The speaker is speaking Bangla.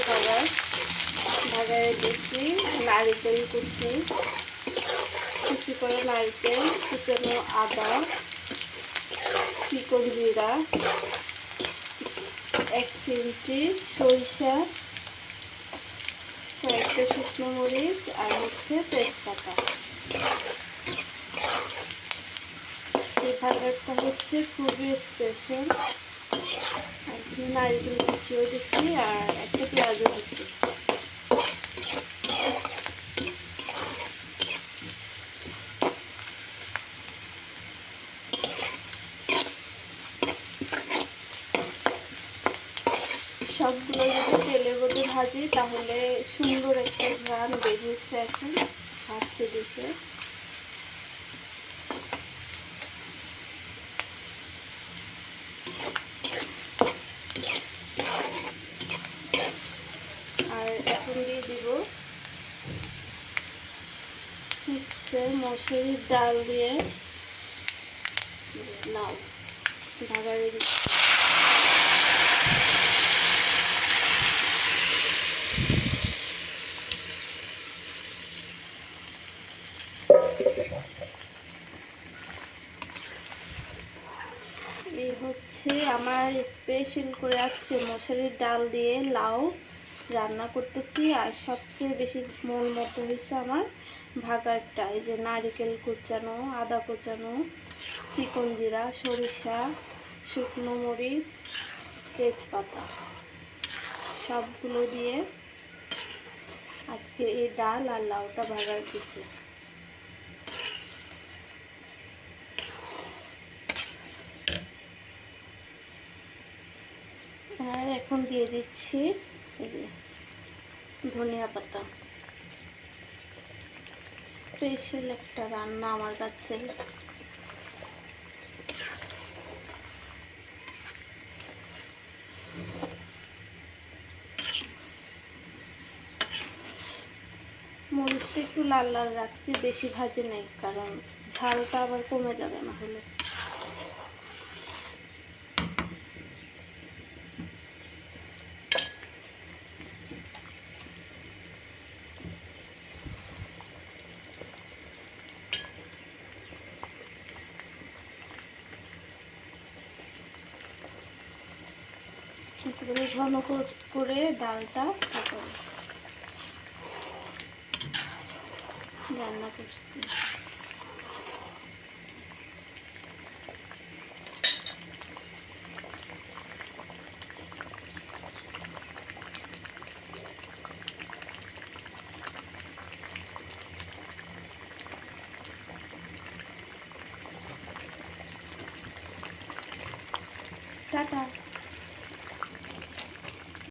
বাগার বাগারে দিচ্ছি নারিকেল কুচি করে নারিকেল কুচানো, আদা, চিকন জিরা, 1 চিমটি সরিষা, কয়েকটা শুকনো মরিচ আর হচ্ছে তেজপাতা। এই বাগারটা হচ্ছে খুবই স্পেশাল। নারিকেল কুচিও দিচ্ছি আর একটা পেঁয়াজও দিচ্ছি। সবগুলো যদি তেলের মধ্যে ভাজি তাহলে সুন্দর একটা ঘ্রাণ বের হচ্ছে। এখন ভাজছে দিতে আর এখন দিয়ে দিব হচ্ছে মসুরির ডাল দিয়ে লাউ বাগারে দিচ্ছি। এই হচ্ছে আমার স্পেশাল করে আজকে মসুরির ডাল দিয়ে লাউ রান্না করতেছি। আর সবচেয়ে বেশি মন মতো হয়েছে আমার ভাগারটা। এই যে নারিকেল কুচানো, আদা কুচানো, চিকন জিরা, সরিষা, শুকনো মরিচ, তেজপাতা সবগুলো দিয়ে আজকে এই ডাল আর লাউটা ভাগার দিছি। আর এখন দিয়ে দিচ্ছি ধনিয়া পাতা। স্পেশাল একটা রান্না আমার কাছে। মরিচটা একটু লাল লাল রাখছি, বেশি ভাজি নেই, কারণ ঝালটা আবার কমে যাবে না হলে। একেবারে ঘন করে ডালটা রান্না করছি। টাটা।